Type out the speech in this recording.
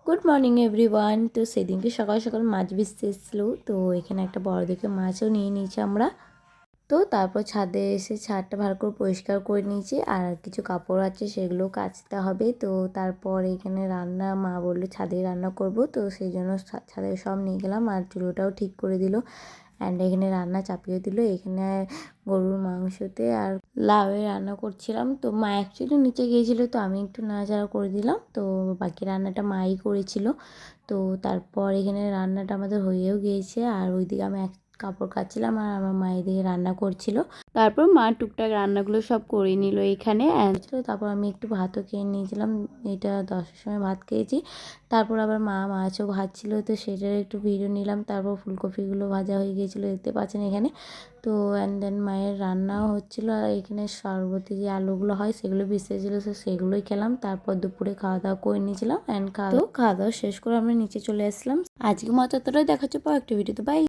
Good morning everyone. তো সেদিনকে সকাল সকাল মাছ বেচতে এসেছিলো, তো এখানে একটা বড় দেখে মাছও নিয়ে নিয়েছি আমরা। তো তারপর ছাদে এসে ছাদটা ভালো করে পরিষ্কার করে নিয়েছি, আর কিছু কাপড় আছে সেগুলো কাচতে হবে। তো তারপর এখানে রান্না, মা বললো ছাদে রান্না করব, তো সেই জন্য ছাদে সব নিয়ে গেলাম, আর চুলোটাও ঠিক করে দিল। অ্যান্ড এখানে রান্না চাপিয়ে দিল। এখানে গরুর মাংসতে আর লাউয়ে রান্না করছিলাম। তো মা অ্যাকচুয়ালি নিচে গিয়েছিলো, তো আমি একটু নাড়াচাড়া করে দিলাম। তো বাকি রান্নাটা মাই করেছিল। তো তারপর এখানে রান্নাটা আমাদের হয়েও গিয়েছে, আর ওইদিকে আমি কাপড় কাচ্ছিলাম আর আমার মা এদিকে রান্না করছিল। তারপর মা টুকটাক রান্নাগুলো সব করে নিল এখানে। তারপর আমি একটু ভাতও খেয়ে নিয়েছিলাম, এটা 10টার সময় ভাত খেয়েছি। তারপর আবার মা মাছও ভাজছিল, তো সেটার একটু ভিডিও নিলাম। তারপর ফুলকপিগুলো ভাজা হয়ে গিয়েছিলো, দেখতে পাচ্ছেন এখানে। তো অ্যান্ড দেন মায়ের রান্নাও হচ্ছিলো, আর এখানে শরবতি যে আলুগুলো হয় সেগুলো ভিজেছিলো, তো সেগুলোই খেলাম। তারপর দুপুরে খাওয়া দাওয়া করে নিয়েছিলাম, অ্যান্ড খাওয়া দাওয়া শেষ করে আমরা নিচে চলে আসলাম। আজকে মতো এতটাই, দেখা হচ্ছে পর একটা ভিডিওতে, বাই।